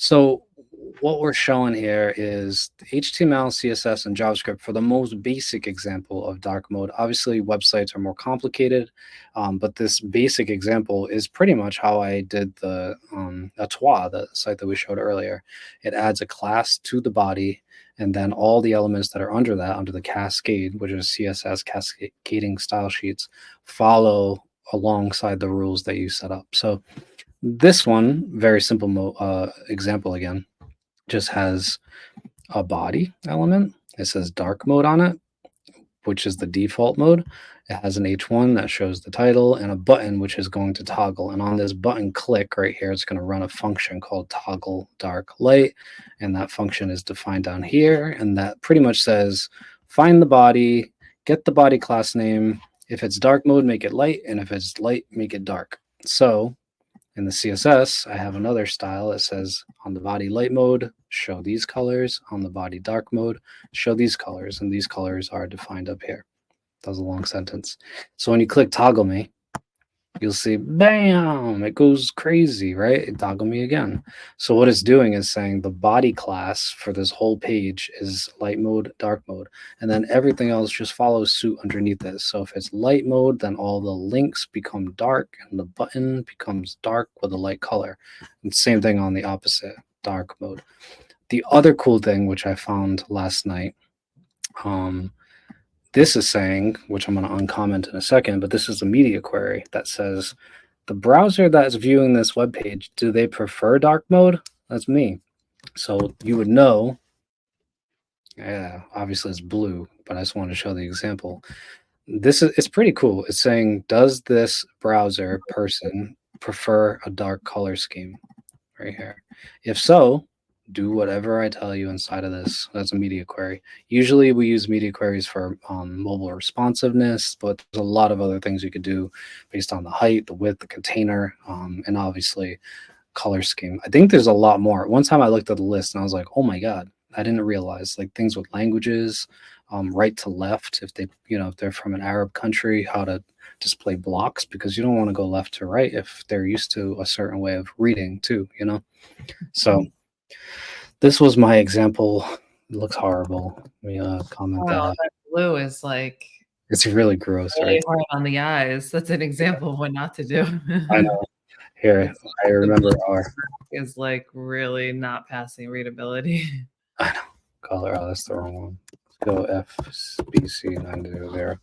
So what we're showing here is HTML, CSS, and JavaScript for the most basic example of dark mode. Obviously, websites are more complicated, but this basic example is pretty much how I did the Atois, the site that we showed earlier. It adds a class to the body, and then all the elements that are under that, under the cascade, which is CSS cascading style sheets, follow alongside the rules that you set up. So this one, very simple example again, just has a body element. It says dark mode on it, which is the default mode. It has an H1 that shows the title and a button which is going to toggle. And on this button click right here, it's going to run a function called toggle dark light. And that function is defined down here. And that pretty much says, find the body, get the body class name. If it's dark mode, make it light. And if it's light, make it dark. So in the CSS, I have another style that says on the body light mode, show these colors. On the body dark mode, show these colors. And these colors are defined up here. That was a long sentence. So when you click toggle me, you'll see, bam, it goes crazy, right? It toggle me again. So what it's doing is saying the body class for this whole page is light mode, dark mode, and then everything else just follows suit underneath this. So if it's light mode, then all the links become dark and the button becomes dark with a light color. And same thing on the opposite, dark mode. The other cool thing, which I found last night, this is saying, which I'm going to uncomment in a second, but this is a media query that says, the browser that's viewing this web page, do they prefer dark mode? That's me. So you would know, yeah, obviously it's blue, but I just want to show the example. It's pretty cool. It's saying, does this browser person prefer a dark color scheme right here? If so, do whatever I tell you inside of this. That's a media query. Usually we use media queries for mobile responsiveness, but there's a lot of other things you could do based on the height, the width, the container, and obviously color scheme. I think there's a lot more. One time I looked at the list and I was like, oh my God, I didn't realize, like things with languages, right to left, if they, if they're from an Arab country, how to display blocks, because you don't want to go left to right if they're used to a certain way of reading too, So this was my example. It looks horrible. Let me comment that. That blue is like, it's really gross, really right? hard on the eyes. That's an example of what not to do. I know. Here, I remember our is like really not passing readability. I know. Color. Oh, that's the wrong one. Go FBC900.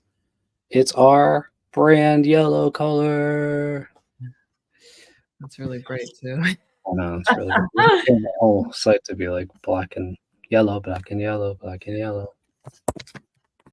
It's our brand yellow color. That's really great too. I know, it's really good. The whole site to be like black and yellow, black and yellow, black and yellow.